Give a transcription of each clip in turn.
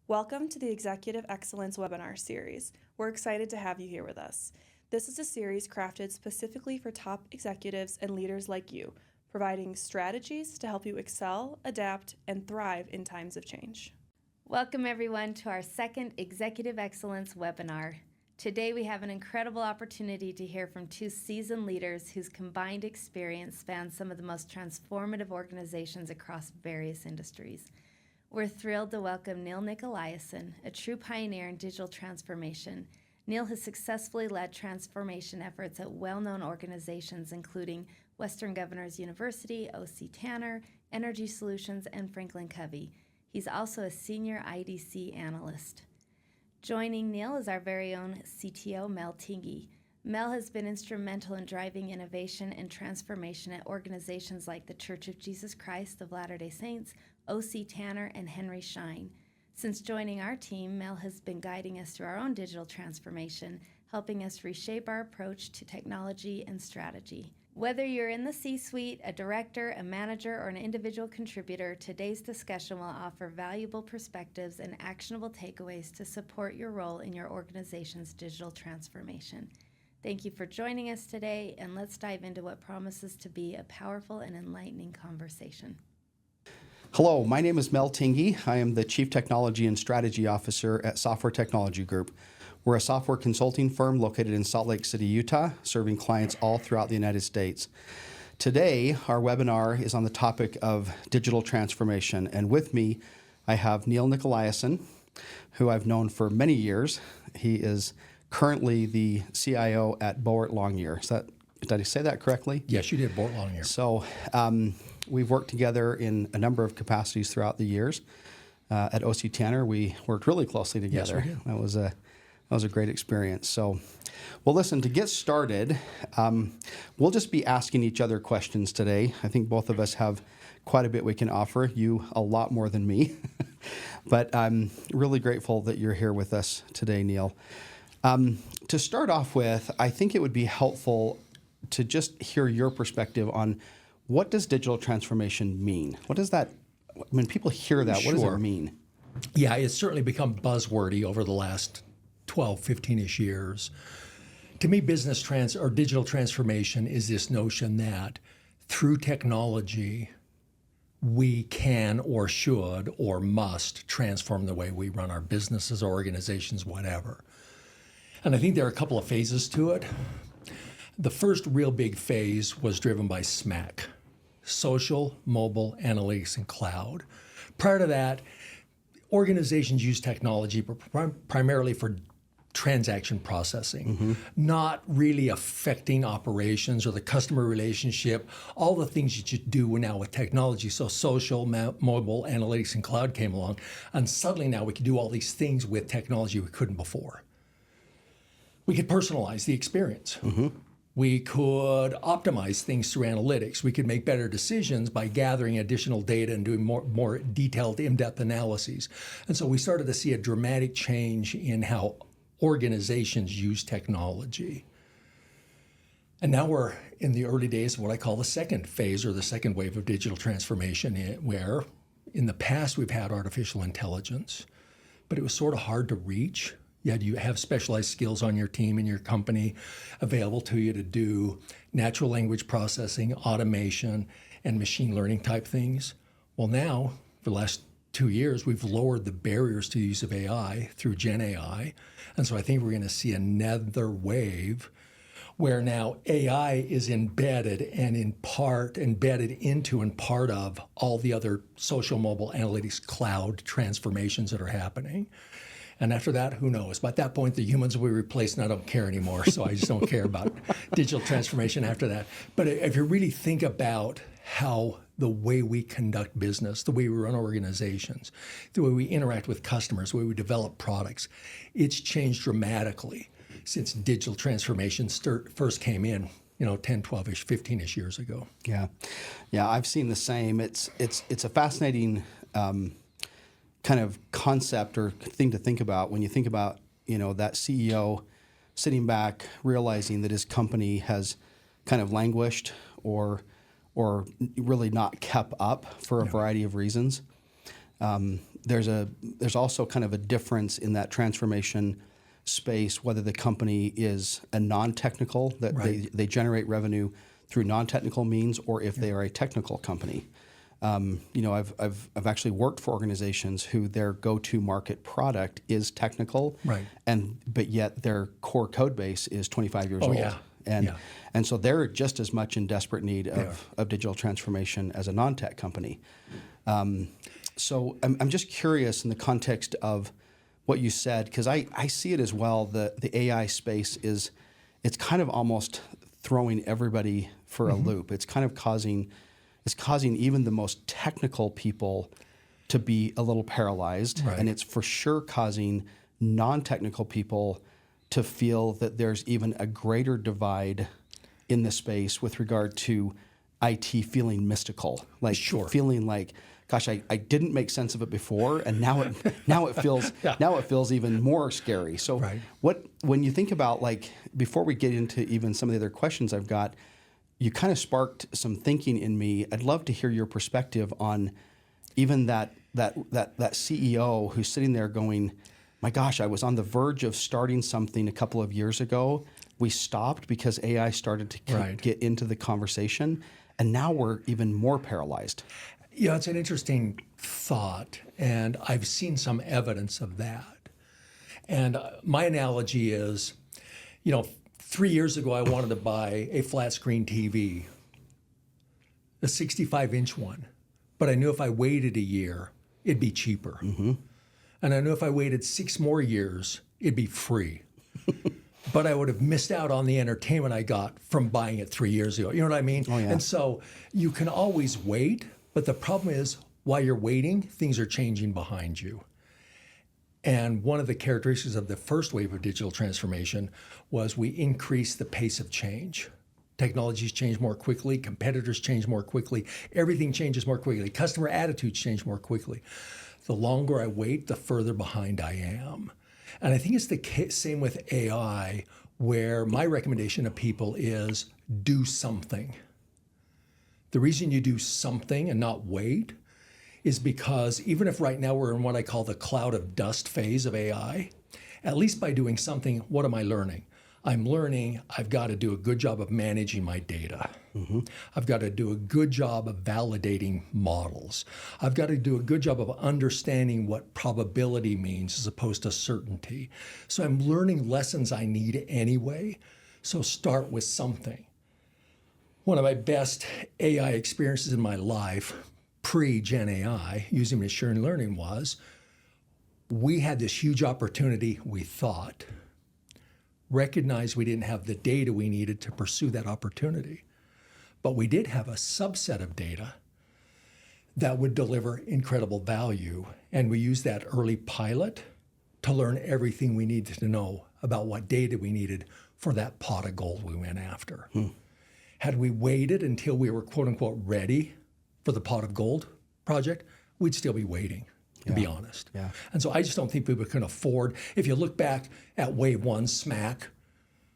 Welcome to the Executive Excellence webinar series. We're excited to have you here with us. This is a series crafted specifically for top executives and leaders like you, providing strategies to help you excel, adapt, and thrive in times of change. Welcome everyone to our second Executive Excellence webinar. Today we have an incredible opportunity to hear from two seasoned leaders whose combined experience spans some of the most transformative organizations across various industries. We're thrilled to welcome Nickolaisen, a true pioneer in digital transformation. Niel has successfully led transformation efforts at well-known organizations including Western Governors University, OC Tanner, Energy Solutions, and Franklin Covey. He's also a senior IDC analyst. Joining Niel is our very own CTO, Mel Tingey. Mel has been instrumental in driving innovation and transformation at organizations like the Church of Jesus Christ of Latter-day Saints, OC Tanner, and Henry Schein. Since joining our team, Mel has been guiding us through our own digital transformation, helping us reshape our approach to technology and strategy. Whether you're in the C-suite, a director, a manager, or an individual contributor, today's discussion will offer valuable perspectives and actionable takeaways to support your role in your organization's digital transformation. Thank you for joining us today, and let's dive into what promises to be a powerful and enlightening conversation. Hello, my name is Mel Tingey. I am the Chief Technology and Strategy Officer at Software Technology Group. We're a software consulting firm located in Salt Lake City, Utah, serving clients all throughout the United States. Today, our webinar is on the topic of digital transformation, and with me, I have Niel Nickolaisen, who I've known for many years. He is currently the CIO at Boart Longyear. Did I say that correctly? Yes, you did, Boart Longyear. So we've worked together in a number of capacities throughout the years. At OC Tanner, we worked really closely together. Yes, we did. That was a great experience. So, well, listen, to get started, we'll just be asking each other questions today. I think both of us have quite a bit we can offer, you a lot more than me. But I'm really grateful that you're here with us today, Niel. To start off with, I think it would be helpful to just hear your perspective on what does digital transformation mean? What does that, when people hear that, what does it mean? Yeah, it's certainly become buzzwordy over the last 12, 15-ish years. To me, digital transformation is this notion that through technology, we can or should or must transform the way we run our businesses, organizations, whatever. And I think there are a couple of phases to it. The first real big phase was driven by SMAC, Social, Mobile, Analytics, and Cloud. Prior to that, organizations use technology primarily for transaction processing, not really affecting operations or the customer relationship, all the things that you do now with technology. So social, mobile, analytics, and cloud came along, and suddenly now we can do all these things with technology we couldn't before. We could personalize the experience. We could optimize things through analytics. We could make better decisions by gathering additional data and doing more detailed, in-depth analyses. And so we started to see a dramatic change in how organizations use technology. And now we're in the early days of what I call the second phase or the second wave of digital transformation, where in the past we've had artificial intelligence, but it was sort of hard to reach. You have specialized skills on your team and your company available to you to do natural language processing, automation, and machine learning type things. Well, now, for the last 2 years, we've lowered the barriers to the use of AI through Gen AI. And so I think we're going to see another wave where now AI is embedded into and part of all the other social, mobile, analytics, cloud transformations that are happening. And after that, who knows? By that point, the humans will be replaced, and I don't care anymore. So I just don't care about digital transformation after that. But if you really think about how the way we conduct business, the way we run organizations, the way we interact with customers, the way we develop products, it's changed dramatically since digital transformation first came in, 10, 12-ish, 15-ish years ago. Yeah, I've seen the same. It's a fascinating kind of concept or thing to think about when you think about, that CEO sitting back, realizing that his company has kind of languished or really not kept up for a variety of reasons. there's also kind of a difference in that transformation space, whether the company is a non-technical, that they generate revenue through non-technical means, or if they are a technical company. I've actually worked for organizations who their go-to market product is technical, but yet their core code base is 25 years old. And so they're just as much in desperate need of digital transformation as a non-tech company. So I'm just curious in the context of what you said, because I see it as well. The AI space it's kind of almost throwing everybody for a loop. It's kind of causing even the most technical people to be a little paralyzed, and it's for sure causing non-technical people to feel that there's even a greater divide in the space with regard to IT feeling mystical, like feeling like, gosh, I didn't make sense of it before, and now it feels even more scary. So when you think about, like, before we get into even some of the other questions I've got, you kind of sparked some thinking in me. I'd love to hear your perspective on even that CEO who's sitting there going, my gosh, I was on the verge of starting something a couple of years ago. We stopped because AI started to get into the conversation, and now we're even more paralyzed. Yeah, it's an interesting thought, and I've seen some evidence of that. And my analogy is, 3 years ago, I wanted to buy a flat screen TV, a 65-inch one, but I knew if I waited a year, it'd be cheaper. And I knew if I waited 6 more years, it'd be free. But I would have missed out on the entertainment I got from buying it 3 years ago. You know what I mean? Oh, yeah. And so you can always wait, but the problem is while you're waiting, things are changing behind you. And one of the characteristics of the first wave of digital transformation was we increased the pace of change. Technologies change more quickly, competitors change more quickly, everything changes more quickly, customer attitudes change more quickly. The longer I wait, the further behind I am. And I think it's the same with AI, where my recommendation to people is do something. The reason you do something and not wait is because even if right now we're in what I call the cloud of dust phase of AI, at least by doing something, what am I learning? I'm learning I've got to do a good job of managing my data. I've got to do a good job of validating models. I've got to do a good job of understanding what probability means as opposed to certainty. So I'm learning lessons I need anyway. So start with something. One of my best AI experiences in my life, pre-Gen AI, using machine learning, was we had this huge opportunity, we thought, recognized we didn't have the data we needed to pursue that opportunity. But we did have a subset of data that would deliver incredible value. And we used that early pilot to learn everything we needed to know about what data we needed for that pot of gold we went after. Had we waited until we were, quote unquote, ready for the pot of gold project, we'd still be waiting, to be honest. And so I just don't think people can afford, if you look back at wave one, SMAC,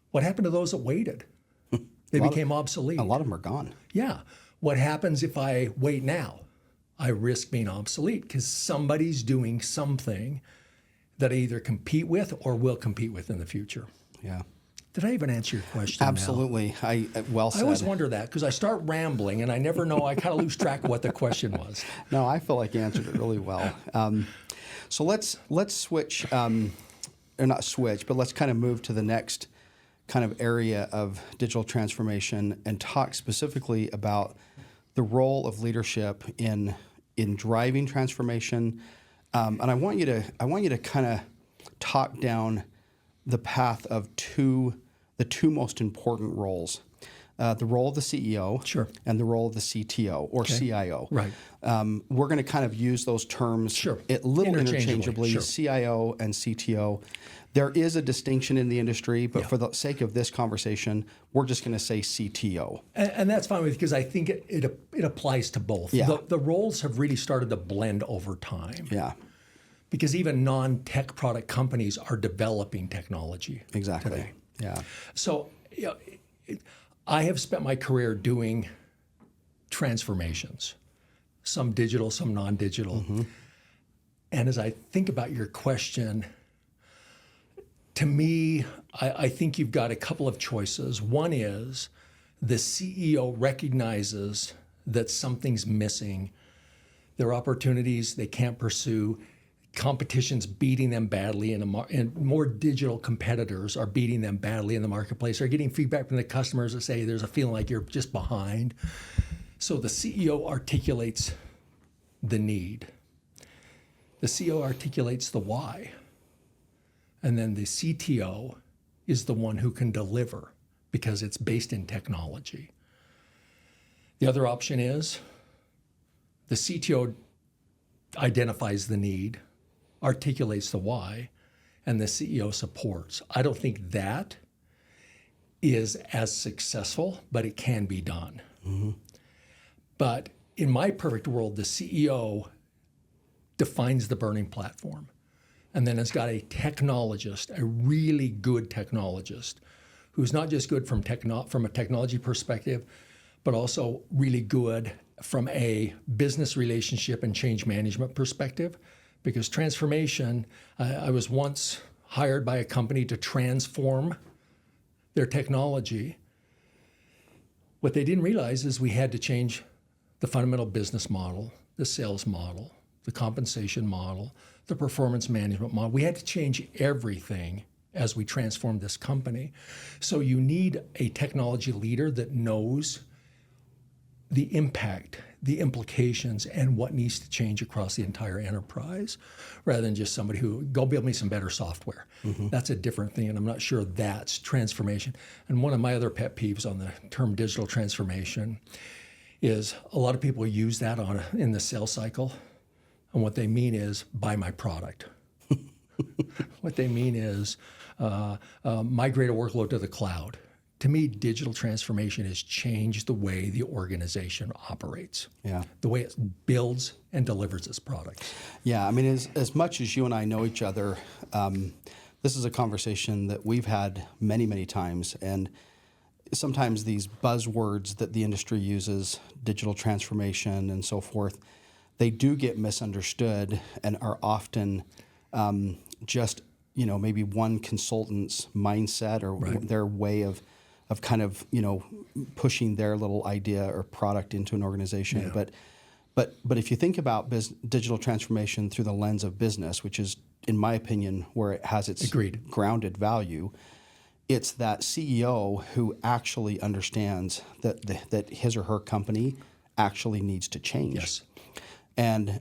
what happened to those that waited? They became obsolete. A lot of them are gone. Yeah. What happens if I wait now? I risk being obsolete because somebody's doing something that I either compete with or will compete with in the future. Yeah. Did I even answer your question? Absolutely. Well said. I always wonder that because I start rambling and I never know. I kind of lose track of what the question was. No, I feel like you answered it really well. So let's switch, or not switch, but let's kind of move to the next kind of area of digital transformation and talk specifically about the role of leadership in driving transformation. And I want you to kind of talk down the path of the two most important roles, the role of the CEO and the role of the CTO or CIO. Right. We're going to kind of use those terms a little interchangeably, CIO and CTO. There is a distinction in the industry, but for the sake of this conversation, we're just going to say CTO. And that's fine with me because I think it applies to both. Yeah. The roles have really started to blend over time. Yeah. Because even non-tech product companies are developing technology today. Yeah. So I have spent my career doing transformations, some digital, some non-digital. And as I think about your question, to me, I think you've got a couple of choices. One is the CEO recognizes that something's missing. There are opportunities they can't pursue. Competition's beating them badly, and more digital competitors are beating them badly in the marketplace. They're getting feedback from the customers that say there's a feeling like you're just behind. So the CEO articulates the need. The CEO articulates the why. And then the CTO is the one who can deliver because it's based in technology. The other option is the CTO identifies the need, articulates the why, and the CEO supports. I don't think that is as successful, but it can be done. Mm-hmm. But in my perfect world, the CEO defines the burning platform and then has got a technologist, a really good technologist, who's not just good from a technology perspective, but also really good from a business relationship and change management perspective. Because transformation, I was once hired by a company to transform their technology. What they didn't realize is we had to change the fundamental business model, the sales model, the compensation model, the performance management model. We had to change everything as we transformed this company. So you need a technology leader that knows the impact, the implications, and what needs to change across the entire enterprise, rather than just somebody who, go build me some better software. Mm-hmm. That's a different thing, and I'm not sure that's transformation. And one of my other pet peeves on the term digital transformation is a lot of people use that in the sales cycle, and what they mean is, buy my product. What they mean is, migrate a workload to the cloud. To me, digital transformation has changed the way the organization operates, the way it builds and delivers its products. Yeah, I mean, as much as you and I know each other, this is a conversation that we've had many, many times. And sometimes these buzzwords that the industry uses, digital transformation and so forth, they do get misunderstood and are often just, maybe one consultant's mindset or their way of kind of, pushing their little idea or product into an organization. Yeah. But if you think about digital transformation through the lens of business, which is, in my opinion, where it has its grounded value, it's that CEO who actually understands that his or her company actually needs to change. Yes. And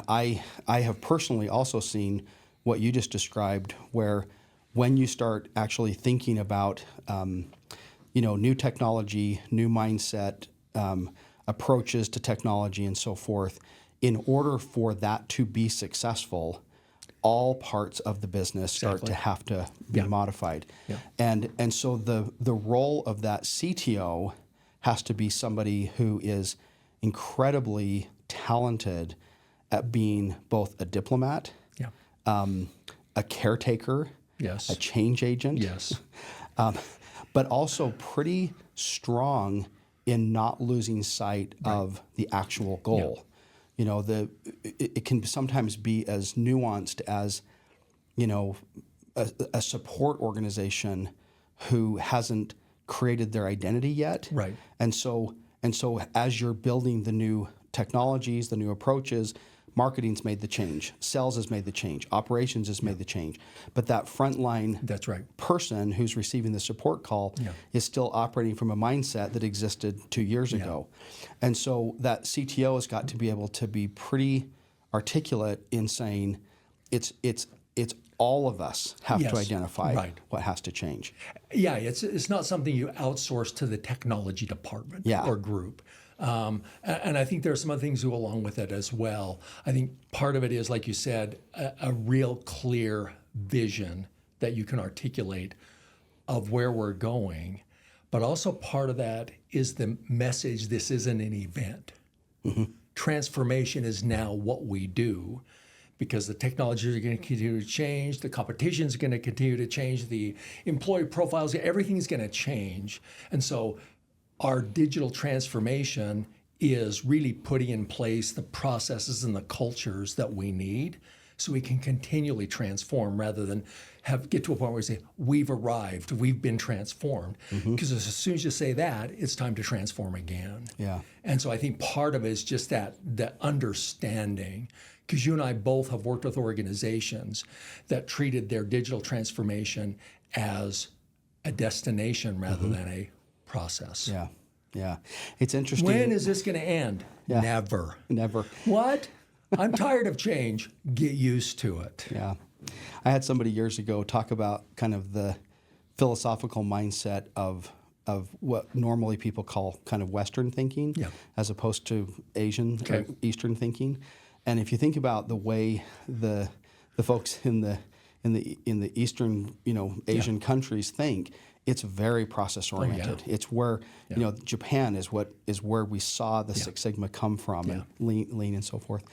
I have personally also seen what you just described, where when you start actually thinking about, new technology, new mindset, approaches to technology and so forth, in order for that to be successful, all parts of the business start to have to be modified. Yeah. And so the role of that CTO has to be somebody who is incredibly talented at being both a diplomat, a caretaker, a change agent, but also pretty strong in not losing sight of the actual goal. Yeah. It can sometimes be as nuanced as, a support organization who hasn't created their identity yet. Right. And so as you're building the new technologies, the new approaches, marketing's made the change, sales has made the change, operations has made the change. But that frontline person who's receiving the support call is still operating from a mindset that existed 2 years ago. And so that CTO has got to be able to be pretty articulate in saying it's all of us have to identify what has to change. Yeah, it's not something you outsource to the technology department or group. And I think there are some other things that go along with it as well. I think part of it is, like you said, a real clear vision that you can articulate of where we're going. But also part of that is the message, this isn't an event. Mm-hmm. Transformation is now what we do, because the technologies are going to continue to change, the competition is going to continue to change, the employee profiles, everything's going to change. And so our digital transformation is really putting in place the processes and the cultures that we need so we can continually transform rather than get to a point where we say, we've arrived, we've been transformed. Because as soon as you say that, it's time to transform again. Yeah. And so I think part of it is just that understanding, because you and I both have worked with organizations that treated their digital transformation as a destination rather than a process. Yeah. Yeah. It's interesting. When is this going to end? Yeah. Never. Never. What? I'm tired of change. Get used to it. Yeah. I had somebody years ago talk about kind of the philosophical mindset of what normally people call kind of Western thinking, as opposed to Asian or Eastern thinking. And if you think about the way the folks in the Eastern, Asian countries think, it's very process oriented. It's where Japan is where we saw the Six Sigma come from, and lean and so forth.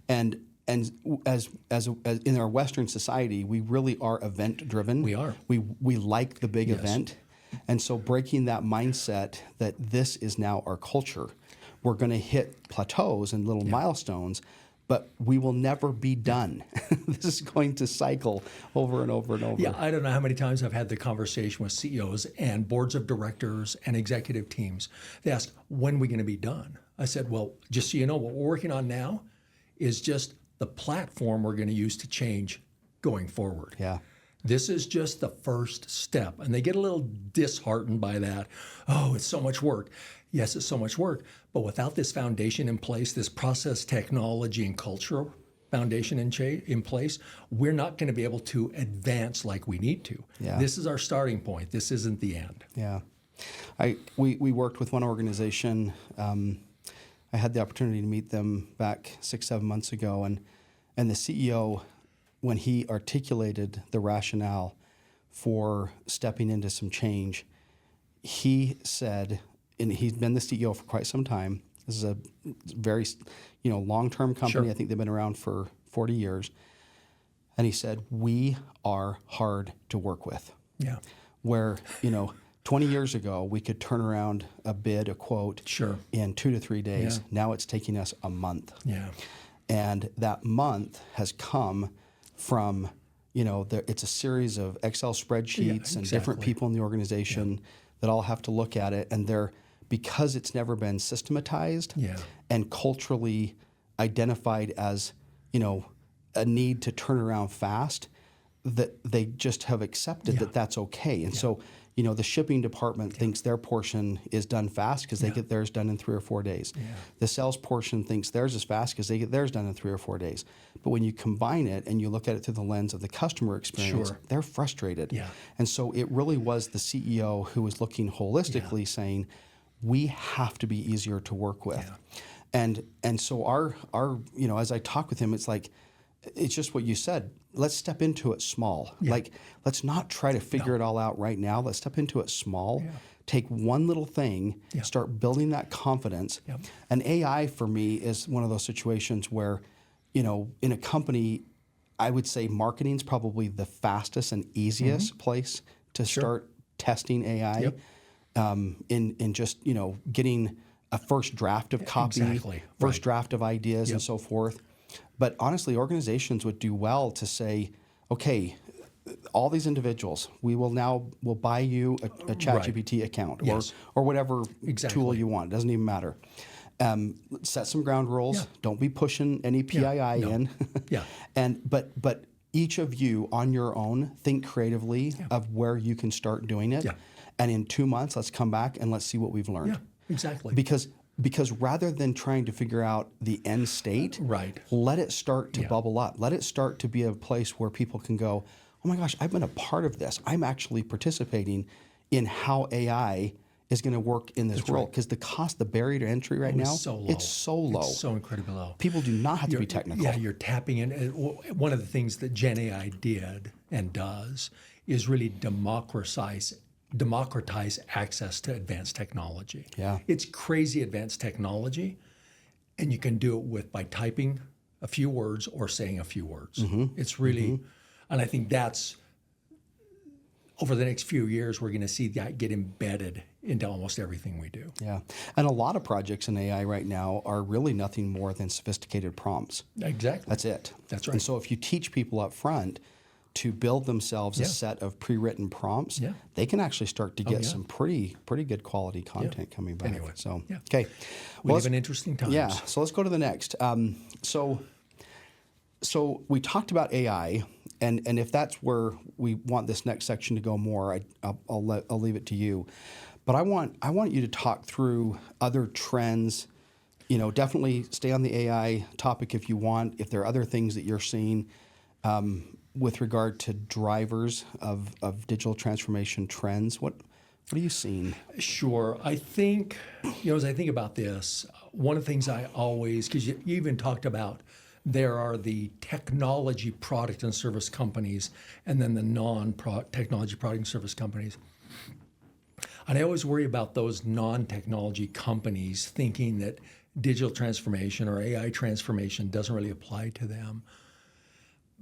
And as in our Western society, we really are event driven. We are. We like the big event, and so breaking that mindset that this is now our culture, we're going to hit plateaus and little milestones. But we will never be done. This is going to cycle over and over and over. Yeah, I don't know how many times I've had the conversation with CEOs and boards of directors and executive teams. They ask, when are we going to be done? I said, well, just so you know, what we're working on now is just the platform we're going to use to change going forward. Yeah. This is just the first step. And they get a little disheartened by that. Oh, it's so much work. Yes, it's so much work. But without this foundation in place, this process, technology, and cultural foundation in place, we're not going to be able to advance like we need to. Yeah. This is our starting point. This isn't the end. Yeah. We worked with one organization. I had the opportunity to meet them back 6-7 months ago. And the CEO, when he articulated the rationale for stepping into some change, he said, and he's been the CEO for quite some time. This is a very, long-term company. Sure. I think they've been around for 40 years. And he said, we are hard to work with. Yeah. Where, 20 years ago, we could turn around a bid, a quote, in 2 to 3 days. Yeah. Now it's taking us a month. Yeah. And that month has come from, it's a series of Excel spreadsheets and different people in the organization that all have to look at it. And because it's never been systematized and culturally identified as, a need to turn around fast, that they just have accepted that that's okay. And so, the shipping department thinks their portion is done fast because they get theirs done in 3 or 4 days. Yeah. The sales portion thinks theirs is fast because they get theirs done in 3 or 4 days. But when you combine it and you look at it through the lens of the customer experience, they're frustrated. Yeah. And so it really was the CEO who was looking holistically saying, we have to be easier to work with. Yeah. And so our as I talk with him, it's just what you said. Let's step into it small. Yeah. Let's not try to figure it all out right now. Let's step into it small. Yeah. Take one little thing, start building that confidence. Yeah. And AI for me is one of those situations where, in a company, I would say marketing is probably the fastest and easiest place to start testing AI. Yep. In just, getting a first draft of copy, first draft of ideas and so forth. But honestly, organizations would do well to say, okay, all these individuals, we'll buy you a ChatGPT account or whatever tool you want. It doesn't even matter. Set some ground rules. Yeah. Don't be pushing any PII in. But each of you on your own think creatively of where you can start doing it. Yeah. And in 2 months, let's come back and let's see what we've learned. Yeah, exactly. Because rather than trying to figure out the end state, let it start to bubble up. Let it start to be a place where people can go, oh my gosh, I've been a part of this. I'm actually participating in how AI is going to work in this world. Because the barrier to entry right now, so low. It's so low. It's so incredibly low. People do not have to be technical. Yeah, you're tapping in. One of the things that Gen AI did and does is really democratize access to advanced technology. Yeah. It's crazy advanced technology, and you can do it by typing a few words or saying a few words. Mm-hmm. It's really, and I think that's over the next few years, we're going to see that get embedded into almost everything we do. Yeah. And a lot of projects in AI right now are really nothing more than sophisticated prompts. Exactly. That's it. That's right. And so if you teach people up front to build themselves a Yeah. set of pre-written prompts, Yeah. they can actually start to get yeah. some pretty good quality content coming back. Anyway, So, yeah. okay. We Well, live in interesting times. yeah. So let's go to the next. So we talked about AI, and if that's where we want this next section to go more, I'll leave it to you. But I want you to talk through other trends. You know, definitely stay on the AI topic if you want. If there are other things that you're seeing with regard to drivers of digital transformation trends, what are you seeing? Sure. I think, as I think about this, one of the things I always, because you even talked about, there are the technology product and service companies and then the non-technology product and service companies. And I always worry about those non-technology companies thinking that digital transformation or AI transformation doesn't really apply to them.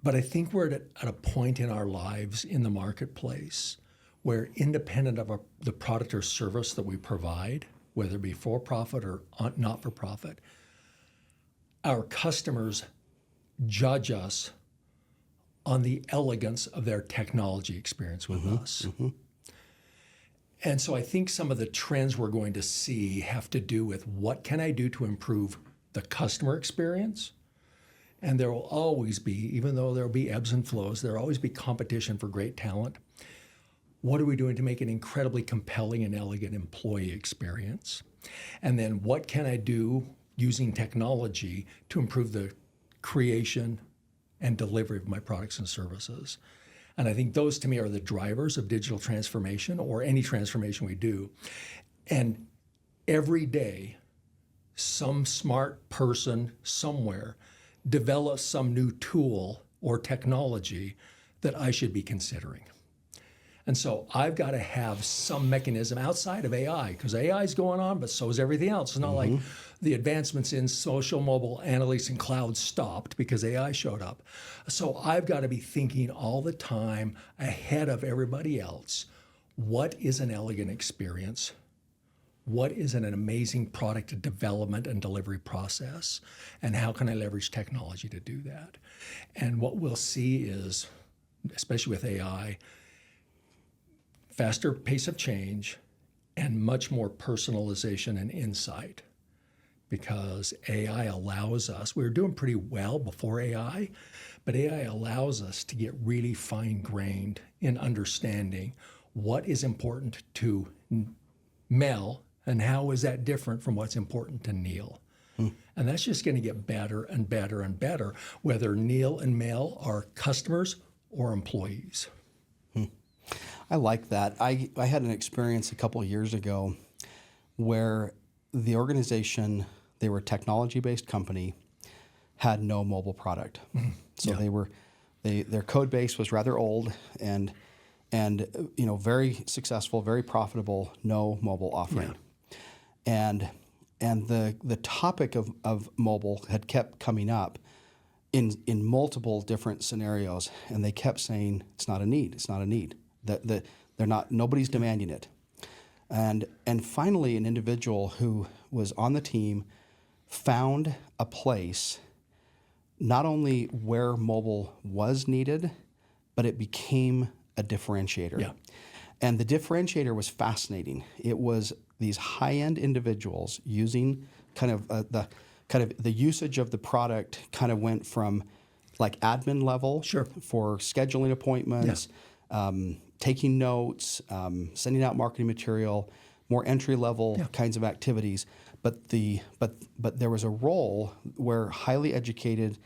But I think we're at a point in our lives in the marketplace where, independent of the product or service that we provide, whether it be for profit or not for profit, our customers judge us on the elegance of their technology experience with us. Mm-hmm. And so I think some of the trends we're going to see have to do with what can I do to improve the customer experience? And there will always be, even though there will be ebbs and flows, there will always be competition for great talent. What are we doing to make an incredibly compelling and elegant employee experience? And then what can I do using technology to improve the creation and delivery of my products and services? And I think those, to me, are the drivers of digital transformation or any transformation we do. And every day, some smart person somewhere develops some new tool or technology that I should be considering. And so I've got to have some mechanism outside of AI, because AI is going on, but so is everything else. It's not like the advancements in social, mobile, analytics, and cloud stopped because AI showed up. So I've got to be thinking all the time ahead of everybody else. What is an elegant experience? What is an amazing product development and delivery process? And how can I leverage technology to do that? And what we'll see is, especially with AI, faster pace of change and much more personalization and insight, because AI allows us, we were doing pretty well before AI, but AI allows us to get really fine-grained in understanding what is important to Mel and how is that different from what's important to Niel. And that's just going to get better and better and better, whether Niel and Mel are customers or employees. I like that. I had an experience a couple of years ago where the organization, they were a technology-based company, had no mobile product. So their code base was rather old and very successful, very profitable, no mobile offering. And the topic of mobile had kept coming up in multiple different scenarios, and they kept saying it's not a need. They're not. Nobody's demanding it, and finally, an individual who was on the team found a place, not only where mobile was needed, but it became a differentiator. Yeah. And the differentiator was fascinating. It was these high-end individuals using the usage of the product kind of went from like admin level for scheduling appointments. Taking notes, sending out marketing material, more entry-level kinds of activities. But there was a role where highly educated,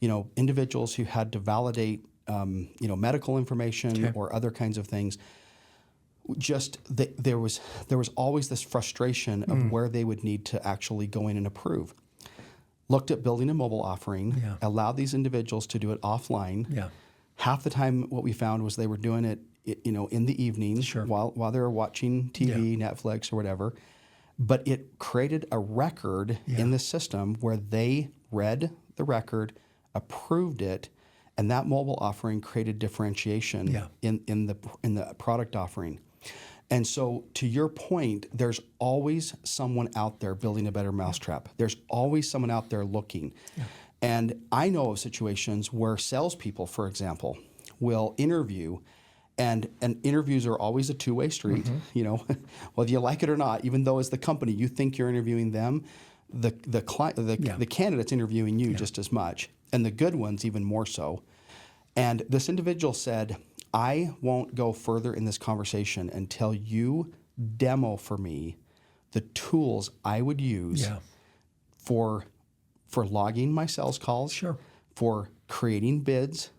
individuals who had to validate, medical information or other kinds of things. There was always this frustration of where they would need to actually go in and approve. Looked at building a mobile offering, allowed these individuals to do it offline. Yeah. Half the time, what we found was they were doing it, in the evenings while they were watching TV, Netflix, or whatever. But it created a record in the system where they read the record, approved it, And that mobile offering created differentiation Yeah. in the product offering. And so, to your point, there's always someone out there building a better mousetrap. There's always someone out there looking. Yeah. And I know of situations where salespeople, for example, will interview, and interviews are always a two-way street. You know, whether you like it or not, even though as the company you think you're interviewing them, the candidate's interviewing you just as much, and the good ones even more so. And this individual said, I won't go further in this conversation until you demo for me the tools I would use for logging my sales calls, for creating bids.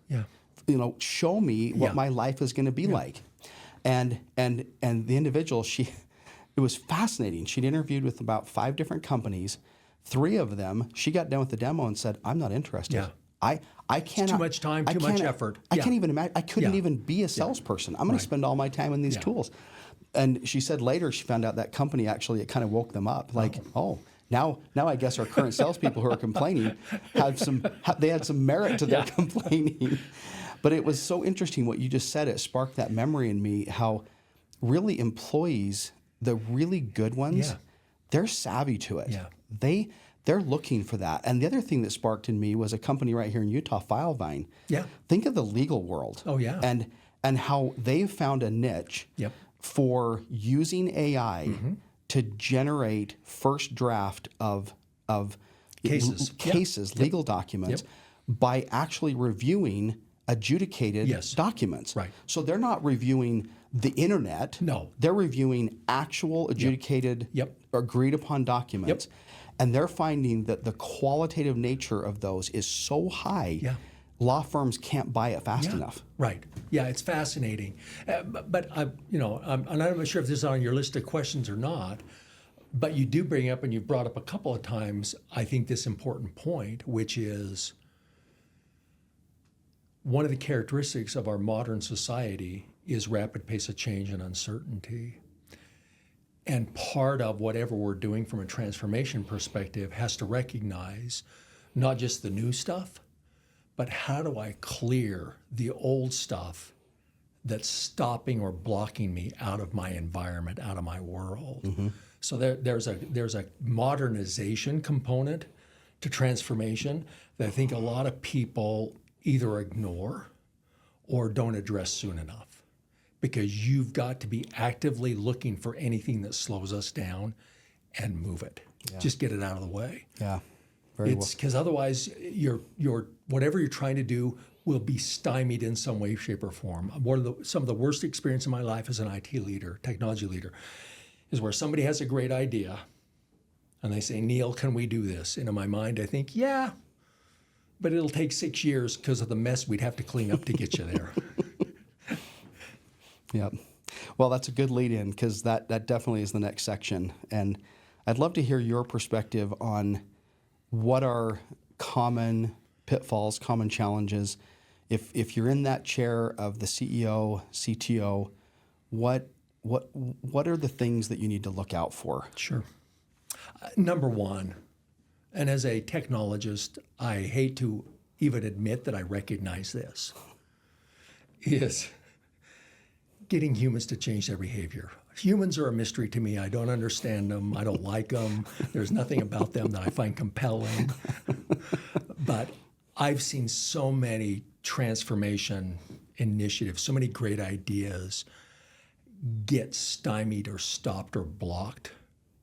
You know, show me what my life is going to be like. And the individual, it was fascinating. She'd interviewed with about 5 different companies. 3 of them, she got done with the demo and said, I'm not interested. I can't. Too much time, too much effort. I can't even imagine. I couldn't even be a salesperson. I'm going to spend all my time in these tools. And she said later she found out that company actually, it kind of woke them up. Like, now I guess our current salespeople who are complaining they had some merit to their complaining. But it was so interesting what you just said. It sparked that memory in me, how really employees, the really good ones, they're savvy to it. They're looking for that. And the other thing that sparked in me was a company right here in Utah, Filevine. Think of the legal world. And how they've found a niche for using AI to generate first draft of cases, legal documents, by actually reviewing adjudicated documents. So they're not reviewing the internet. No. They're reviewing actual adjudicated, agreed upon documents. And they're finding that the qualitative nature of those is so high, law firms can't buy it fast enough. Yeah, it's fascinating. But I'm not sure if this is on your list of questions or not, but you do bring up, and you brought up a couple of times, I think, this important point, which is one of the characteristics of our modern society is rapid pace of change and uncertainty. And part of whatever we're doing from a transformation perspective has to recognize not just the new stuff, but how do I clear the old stuff that's stopping or blocking me out of my environment, out of my world. So there's a modernization component to transformation that I think a lot of people either ignore or don't address soon enough. Because you've got to be actively looking for anything that slows us down and move it. Just get it out of the way. Very well. Because otherwise, your whatever you're trying to do will be stymied in some way, shape, or form. Some of the worst experience in my life as an IT leader, technology leader, is where somebody has a great idea and they say, Niel, can we do this? And in my mind, I think, yeah, but it'll take 6 years because of the mess we'd have to clean up to get you there. Well, that's a good lead in, because that definitely is the next section. And I'd love to hear your perspective on what are common pitfalls, common challenges. If you're in that chair of the CEO, CTO, what are the things that you need to look out for? Sure. Number one, and as a technologist, I hate to even admit that I recognize this, is getting humans to change their behavior. Humans are a mystery to me. I don't understand them. I don't like them. There's nothing about them that I find compelling. But I've seen so many transformation initiatives, so many great ideas get stymied or stopped or blocked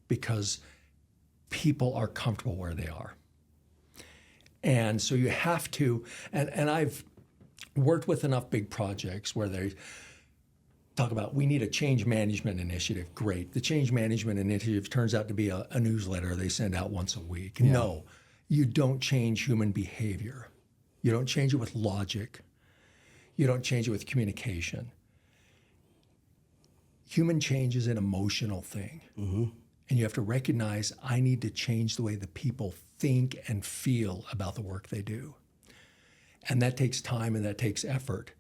because people are comfortable where they are. And so you have to, and I've worked with enough big projects where they talk about, we need a change management initiative. Great. The change management initiative turns out to be a newsletter they send out once a week. No, you don't change human behavior. You don't change it with logic. You don't change it with communication. Human change is an emotional thing. And you have to recognize, I need to change the way the people think and feel about the work they do. And that takes time and that takes effort.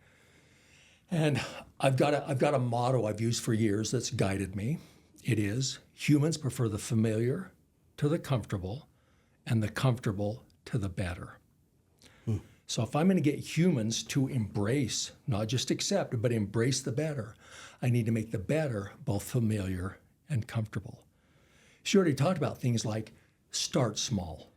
And I've got a motto I've used for years that's guided me. It is, humans prefer the familiar to the comfortable, and the comfortable to the better. So if I'm going to get humans to embrace, not just accept, but embrace the better, I need to make the better both familiar and comfortable. She already talked about things like start small.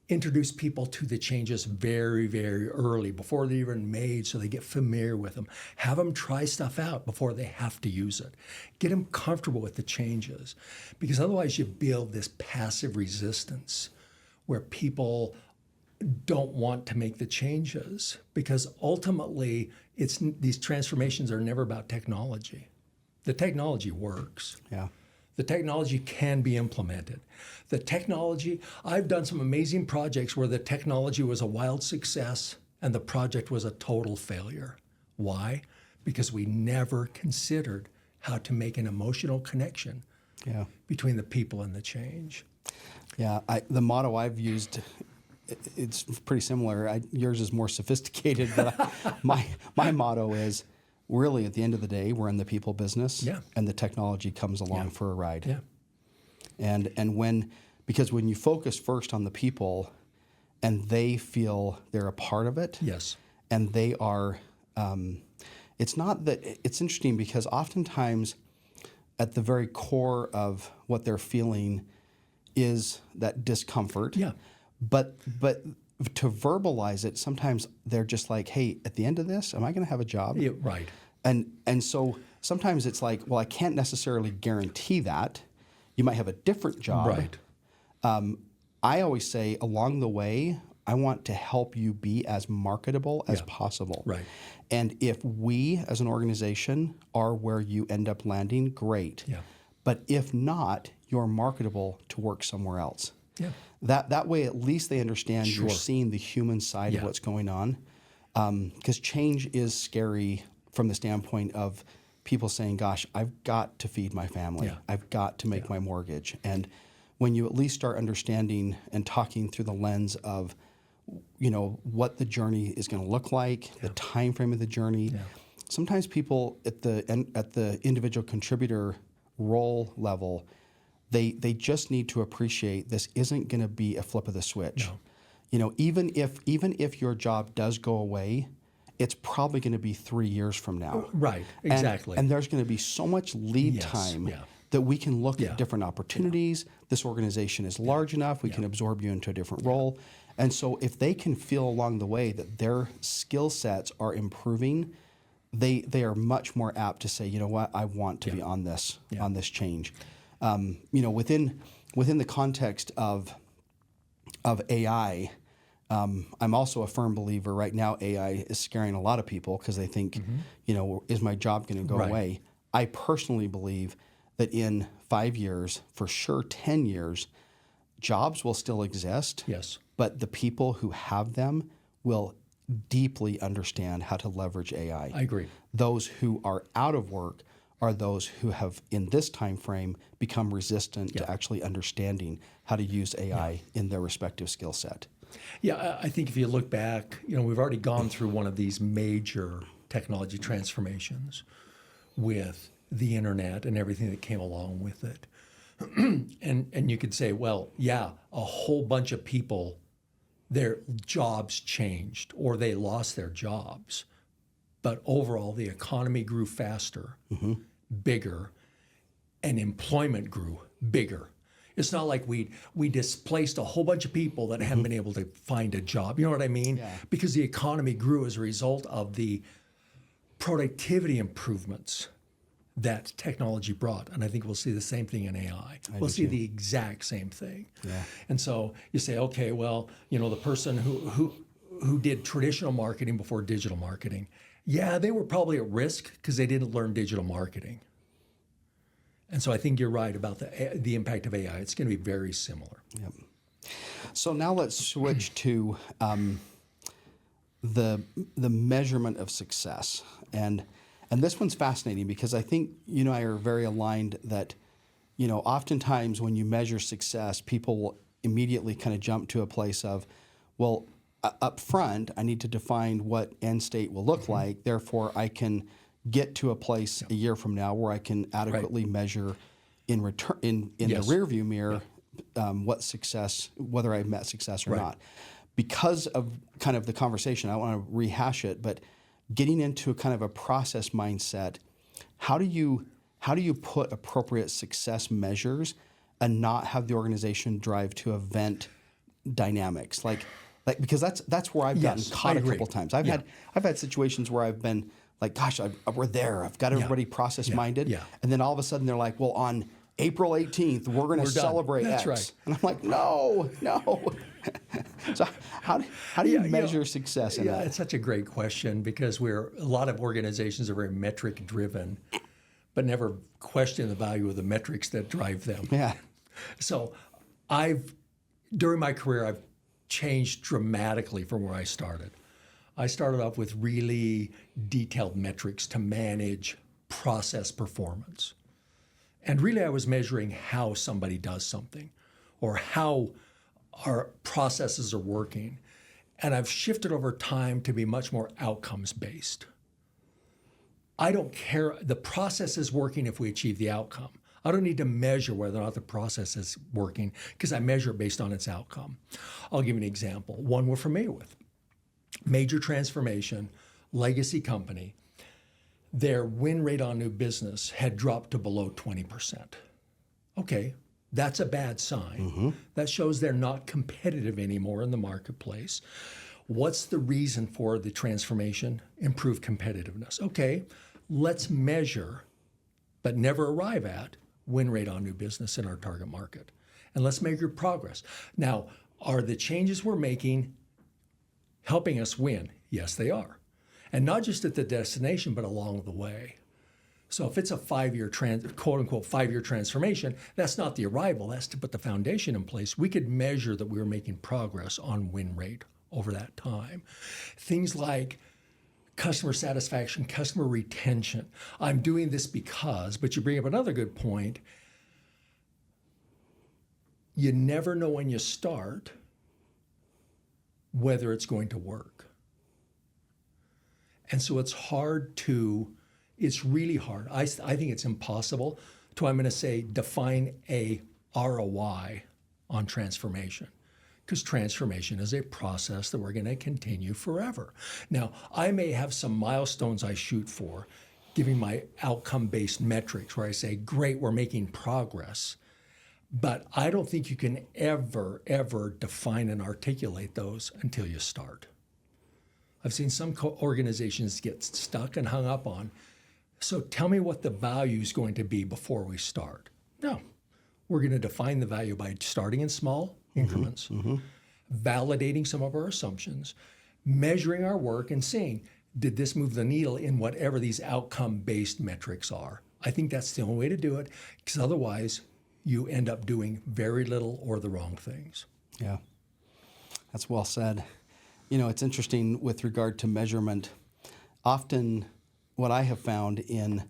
Introduce people to the changes very, very early, before they're even made, so they get familiar with them. Have them try stuff out before they have to use it. Get them comfortable with the changes, because otherwise you build this passive resistance where people don't want to make the changes, because ultimately these transformations are never about technology. The technology works. Yeah. The technology can be implemented. The technology, I've done some amazing projects where the technology was a wild success and the project was a total failure. Why? Because we never considered how to make an emotional connection between the people and the change. Yeah, the motto I've used, it's pretty similar. Yours is more sophisticated, but my motto is, really, at the end of the day, we're in the people business, and the technology comes along for a ride. Yeah. And because when you focus first on the people, and they feel they're a part of it, Yes. and they are, it's not that, it's interesting because oftentimes at the very core of what they're feeling is that discomfort. Yeah. But to verbalize it, sometimes they're just like, hey, at the end of this, am I going to have a job? Yeah, right. And so sometimes it's like, well, I can't necessarily guarantee that. You might have a different job. Right. I always say along the way, I want to help you be as marketable as possible. Right. And if we as an organization are where you end up landing, great. Yeah. But if not, you're marketable to work somewhere else. Yeah. That way, at least they understand Sure. you're seeing the human side of what's going on. Because change is scary from the standpoint of people saying, gosh, I've got to feed my family. Yeah. I've got to make my mortgage. And when you at least start understanding and talking through the lens of, what the journey is going to look like, the time frame of the journey, sometimes people at the individual contributor role level, they just need to appreciate this isn't going to be a flip of the switch. No. Even if your job does go away, it's probably going to be 3 years from now. Right, exactly. And there's going to be so much lead time that we can look at different opportunities. This organization is large enough, we can absorb you into a different role. And so if they can feel along the way that their skill sets are improving, they are much more apt to say, you know what, I want to be on this change. Within the context of AI, I'm also a firm believer right now AI is scaring a lot of people because they think, is my job going to go away? I personally believe that in 5 years, for sure 10 years, jobs will still exist. Yes. But the people who have them will deeply understand how to leverage AI. I agree. Those who are out of work are those who have, in this time frame, become resistant to actually understanding how to use AI in their respective skill set. Yeah, I think if you look back, we've already gone through one of these major technology transformations with the internet and everything that came along with it. And you could say, well, a whole bunch of people, their jobs changed or they lost their jobs. But overall, the economy grew faster, bigger, and employment grew bigger. It's not like we displaced a whole bunch of people that haven't been able to find a job. You know what I mean? Yeah. Because the economy grew as a result of the productivity improvements that technology brought. And I think we'll see the same thing in AI. We'll see the exact same thing. Yeah. And so you say, okay, well, the person who did traditional marketing before digital marketing, they were probably at risk because they didn't learn digital marketing. And so I think you're right about the impact of AI. It's going to be very similar. Yep. So now let's switch to the measurement of success. And this one's fascinating because I think you and I are very aligned that, oftentimes when you measure success, people will immediately kind of jump to a place of, well, up front, I need to define what end state will look like. Therefore, I can get to a place a year from now where I can adequately measure in return in the rearview mirror what success, whether I've met success or not. because of kind of the conversation, I want to rehash it, but getting into a kind of a process mindset, how do you put appropriate success measures and not have the organization drive to event dynamics? Like because that's where I've gotten caught a couple times. I've had situations where I've been like, gosh, we're there. I've got everybody process minded, and then all of a sudden they're like, well, on April 18th, we're going to celebrate That's X. right. And I'm like, no. So how do you measure success in that? It's such a great question, because a lot of organizations are very metric driven, but never question the value of the metrics that drive them. Yeah. So during my career, I've changed dramatically from where I started. I started off with really detailed metrics to manage process performance. And really, I was measuring how somebody does something or how our processes are working. And I've shifted over time to be much more outcomes based. I don't care. The process is working if we achieve the outcome. I don't need to measure whether or not the process is working, because I measure it based on its outcome. I'll give you an example, one we're familiar with. Major transformation, legacy company. Their win rate on new business had dropped to below 20%. Okay, that's a bad sign. That shows they're not competitive anymore in the marketplace. What's the reason for the transformation? Improved competitiveness. Okay, let's measure, but never arrive at, win rate on new business in our target market. And let's measure progress. Now, are the changes we're making helping us win? Yes, they are. And not just at the destination, but along the way. So if it's a quote unquote 5-year transformation, that's not the arrival, that's to put the foundation in place. We could measure that we were making progress on win rate over that time. Things like customer satisfaction, customer retention. I'm doing this because, but you bring up another good point. You never know when you start whether it's going to work. And so it's really hard. I think it's impossible to, I'm going to say, define a ROI on transformation, because transformation is a process that we're going to continue forever. Now, I may have some milestones I shoot for, giving my outcome-based metrics where I say, great, we're making progress. But I don't think you can ever define and articulate those until you start. I've seen some organizations get stuck and hung up on, so tell me what the value is going to be before we start. No, we're going to define the value by starting in small increments, validating some of our assumptions, measuring our work, and seeing, did this move the needle in whatever these outcome-based metrics are? I think that's the only way to do it, because otherwise you end up doing very little or the wrong things. Yeah, that's well said. You know, it's interesting with regard to measurement. Often what I have found in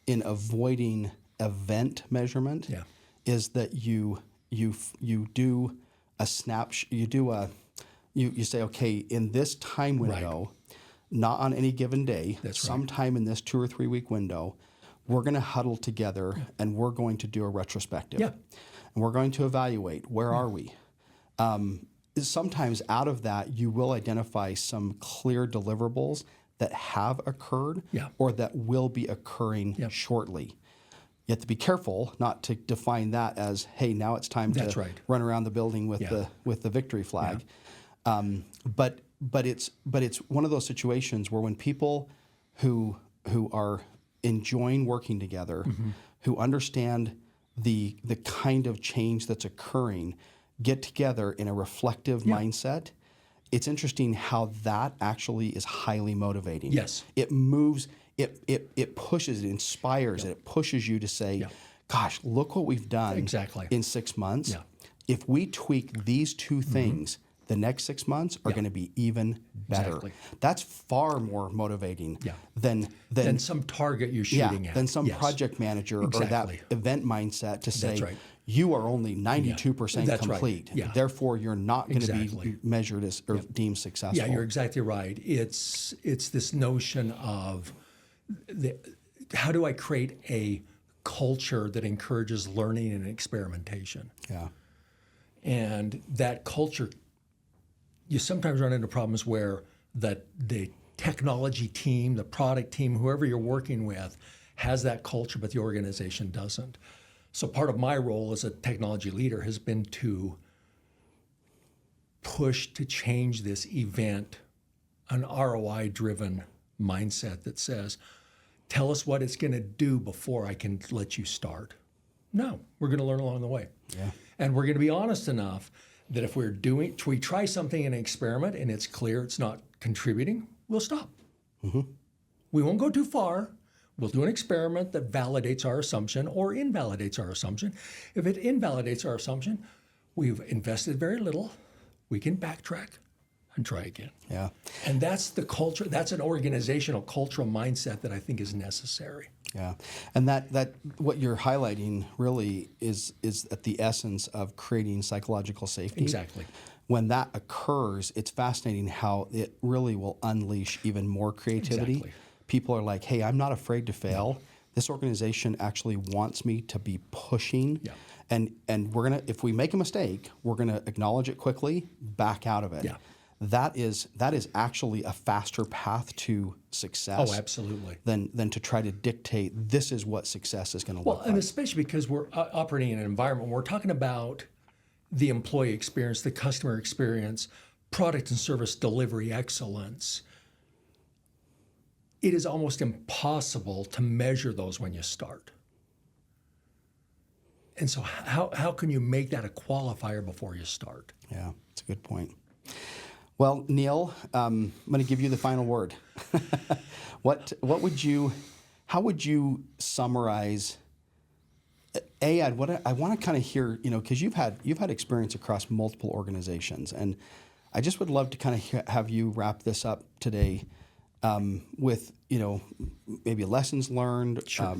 avoiding event measurement is that you do a snapshot, you say, okay, in this time window, not on any given day, sometime in this 2 or 3 week window, we're going to huddle together and we're going to do a retrospective. And we're going to evaluate, where are we? Sometimes out of that, you will identify some clear deliverables that have occurred or that will be occurring shortly. You have to be careful not to define that as, hey, now it's time to run around the building with the victory flag. But it's one of those situations where when people who are enjoying working together, who understand the kind of change that's occurring, get together in a reflective mindset, it's interesting how that actually is highly motivating. Yes. It moves, it pushes, it inspires, it pushes you to say, gosh, look what we've done in 6 months. If we tweak these two things, the next 6 months are going to be even better. That's far more motivating than some target you're shooting at. Than some project manager or that event mindset to say, you are only 92% complete. Therefore, you're not going to be measured as or deemed successful. Yeah, you're exactly right. It's this notion of how do I create a culture that encourages learning and experimentation? Yeah. And that culture you sometimes run into problems where the technology team, the product team, whoever you're working with, has that culture, but the organization doesn't. So part of my role as a technology leader has been to push to change this event, an ROI-driven mindset that says, tell us what it's going to do before I can let you start. No, we're going to learn along the way. Yeah. And we're going to be honest enough that if we try something in an experiment and it's clear it's not contributing, we'll stop. Mm-hmm. We won't go too far. We'll do an experiment that validates our assumption or invalidates our assumption. If it invalidates our assumption, we've invested very little. We can backtrack and try again. Yeah. And that's the culture, that's an organizational cultural mindset that I think is necessary. Yeah. And that what you're highlighting really is at the essence of creating psychological safety. Exactly. When that occurs, it's fascinating how it really will unleash even more creativity. Exactly. People are like, hey, I'm not afraid to fail. No. This organization actually wants me to be pushing. Yeah. And we're gonna, if we make a mistake, we're gonna acknowledge it quickly, back out of it. Yeah. That is actually a faster path to success. Oh, absolutely. Than to try to dictate this is what success is going to look like. Well, and especially because we're operating in an environment where we're talking about the employee experience, the customer experience, product and service delivery excellence. It is almost impossible to measure those when you start. And so how can you make that a qualifier before you start? Yeah, that's a good point. Well, Niel, I'm going to give you the final word. How would you summarize? I want to kind of hear, because you've had experience across multiple organizations, and I just would love to kind of have you wrap this up today with, maybe lessons learned, Sure.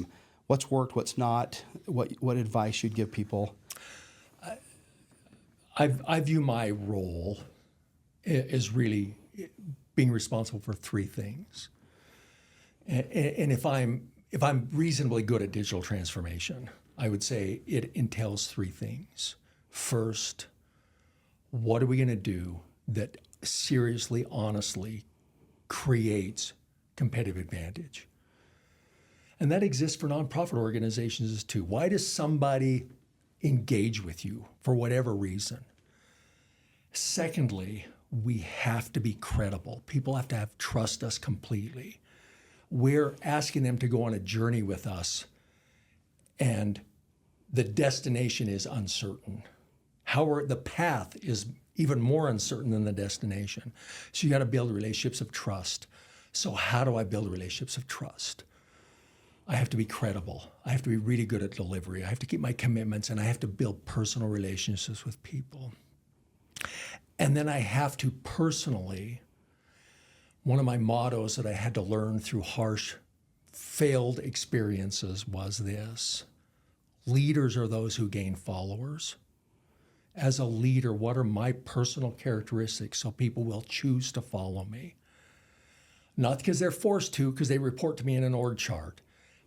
What's worked, what's not, what advice you'd give people. I view my role as really being responsible for three things. And if I'm reasonably good at digital transformation, I would say it entails three things. First, what are we going to do that seriously, honestly creates competitive advantage? And that exists for nonprofit organizations too. Why does somebody engage with you for whatever reason? Secondly, we have to be credible. People have to trust us completely. We're asking them to go on a journey with us, and the destination is uncertain. The path is even more uncertain than the destination. So you got to build relationships of trust. So how do I build relationships of trust? I have to be credible. I have to be really good at delivery. I have to keep my commitments, and I have to build personal relationships with people. And then I have to personally, one of my mottos that I had to learn through harsh, failed experiences was this: leaders are those who gain followers. As a leader, what are my personal characteristics so people will choose to follow me? Not because they're forced to, because they report to me in an org chart,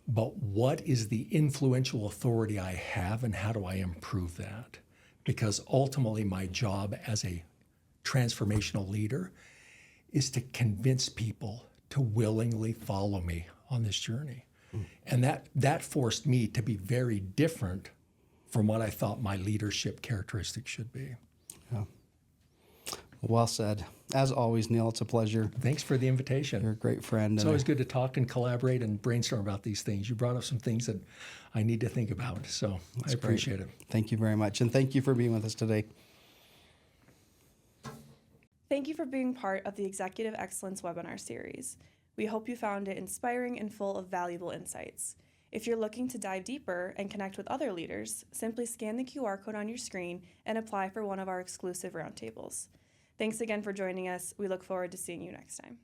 but what is the influential authority I have, and how do I improve that? Because ultimately my job as a transformational leader is to convince people to willingly follow me on this journey. And that forced me to be very different from what I thought my leadership characteristics should be. Yeah. Well said. As always, Niel, it's a pleasure. Thanks for the invitation. You're a great friend. It's always good to talk and collaborate and brainstorm about these things. You brought up some things that I need to think about, so I appreciate it. Thank you very much, and thank you for being with us today. Thank you for being part of the Executive Excellence webinar series. We hope you found it inspiring and full of valuable insights. If you're looking to dive deeper and connect with other leaders, simply scan the QR code on your screen and apply for one of our exclusive roundtables. Thanks again for joining us. We look forward to seeing you next time.